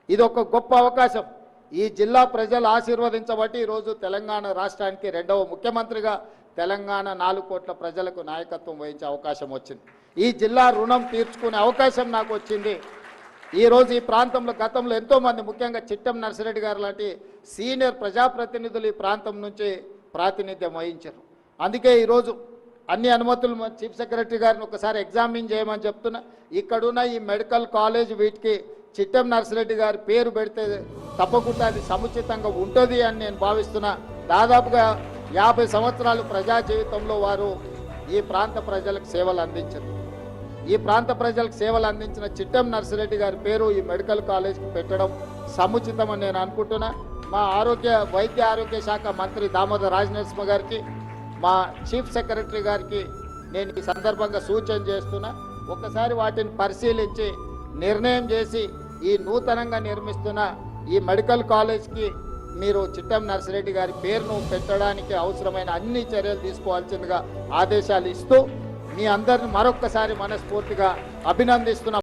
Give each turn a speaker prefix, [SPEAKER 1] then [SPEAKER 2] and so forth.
[SPEAKER 1] ఇది ఒక గొప్ప అవకాశం. ఈ జిల్లా ప్రజలు ఆశీర్వదించబట్టి ఈరోజు తెలంగాణ రాష్ట్రానికి రెండవ ముఖ్యమంత్రిగా తెలంగాణ 4 కోట్ల ప్రజలకు నాయకత్వం వహించే అవకాశం వచ్చింది. ఈ జిల్లా రుణం తీర్చుకునే అవకాశం నాకు వచ్చింది. ఈరోజు ఈ ప్రాంతంలో గతంలో ఎంతోమంది, ముఖ్యంగా చిట్టెం నర్సిరెడ్డి గారు లాంటి సీనియర్ ప్రజాప్రతినిధులు ఈ ప్రాంతం నుంచి ప్రాతినిధ్యం వహించారు. అందుకే ఈరోజు అన్ని అనుమతులు చీఫ్ సెక్రటరీ గారిని ఒకసారి ఎగ్జామిన్ చేయమని చెప్తున్నా. ఇక్కడున్న ఈ మెడికల్ కాలేజ్ వీటికి చిట్టెం నర్సిరెడ్డి గారి పేరు పెడితే తప్పకుండా అది సముచితంగా ఉంటుంది అని నేను భావిస్తున్నా. దాదాపుగా 50 సంవత్సరాలు ప్రజా జీవితంలో వారు ఈ ప్రాంత ప్రజలకు సేవలు అందించారు. ఈ ప్రాంత ప్రజలకు సేవలు అందించిన చిట్టెం నర్సిరెడ్డి గారి పేరు ఈ మెడికల్ కాలేజ్కి పెట్టడం సముచితమని నేను అనుకుంటున్నా. మా వైద్య ఆరోగ్య శాఖ మంత్రి దామోదర్ రాజనరసింహ గారికి, మా చీఫ్ సెక్రటరీ గారికి నేను ఈ సందర్భంగా సూచన చేస్తున్నా. ఒకసారి వాటిని పరిశీలించి నిర్ణయం చేసి ఈ నూతనంగా నిర్మిస్తున్న ఈ మెడికల్ కాలేజ్కి మీరు చిట్టెం నర్సిరెడ్డి గారి పేరును పెట్టడానికి అవసరమైన అన్ని చర్యలు తీసుకోవాల్సిందిగా ఆదేశాలు ఇస్తూ మీ అందరిని మరొక్కసారి మనస్ఫూర్తిగా అభినందిస్తున్నా.